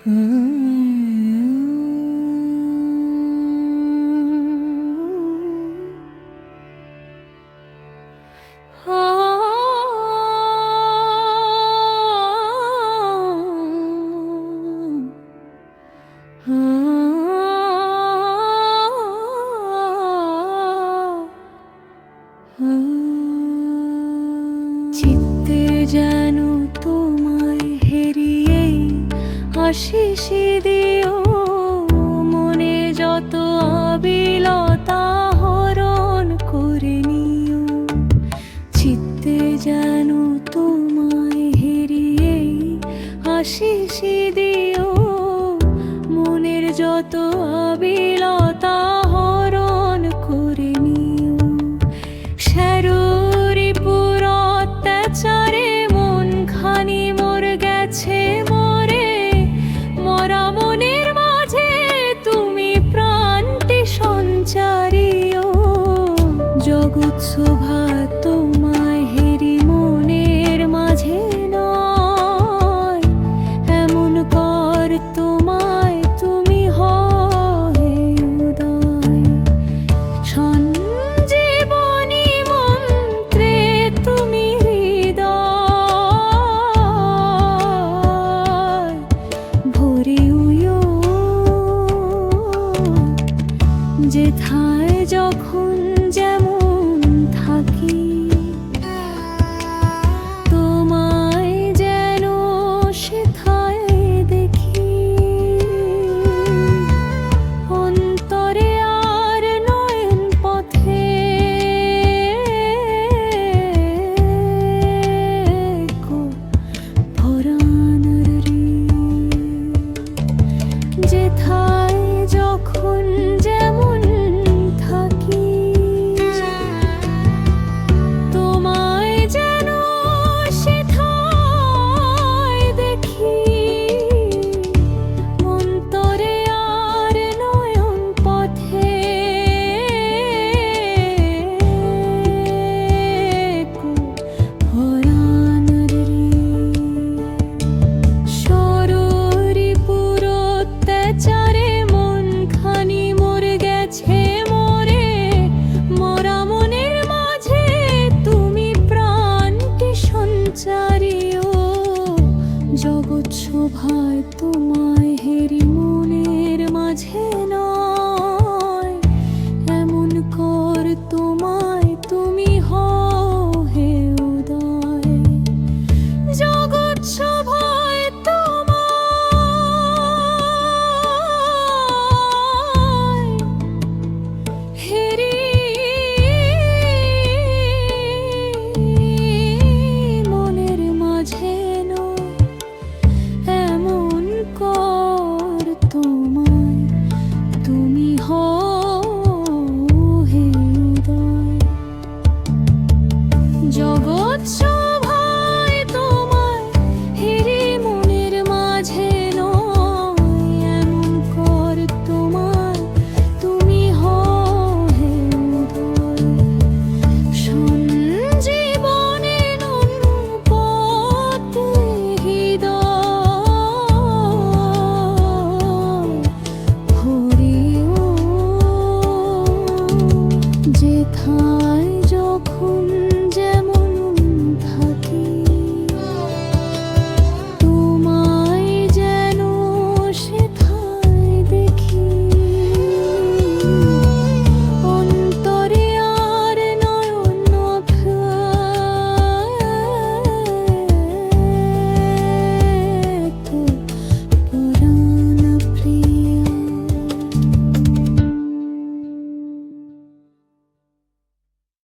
চিত্তে যেন তোমায় হেরিয়ে আশিস দিও, মনে যত আবিলতা হরণ করে নিও। চিত্তে যেন তোমায় হেরিয়ে আশিস দিও, মনের যত আবিলতা হরণ করে নিও। শারীরিপুর অত্যাচারে মন খানি মোর গেছে মরে, মরা মনের মাঝে তুমি প্রাণটি সঞ্চারিও। জগৎ শোভা তোমায় হেরি মনের মাঝে নয়, এমন কর তোমায় তুমি হও হে উদয়। সঞ্জীবনী মন্ত্রে তুমি হৃদয় ভরে উইও, যেথায় যখন যেমন থাকি তোমায় যেন সেথায় দেখি। অন্তরে আর নয়ন পথে ভরানোর যেথায় যখন যেমন থাকি তোমায় যেন সেথায় দেখি। অন্তরে আর নয়ন পথে ভরানোর শারীরিপুর অত্যাচারে মন খানি মোর গেছে মরে, মরা মনের মাঝে তুমি প্রাণটি সঞ্চারিও। জগৎ শোভায় তোমায় হেরি মনের মাঝে নয়, এমন কর তোমায় তুমি হও হে উদয়। জগৎ শোভায় তোমায় হেরি মনের মাঝে নয়, এমন কর তোমায় তুমি হও হে উদয়। জগৎ শোভায় তোমায় হেরি মনের মাঝে নয়, এমন কর তোমায় তুমি হও হে উদয়। সঞ্জীবনে পথে হৃদয় ভরিও, যেথায় যখন যেমন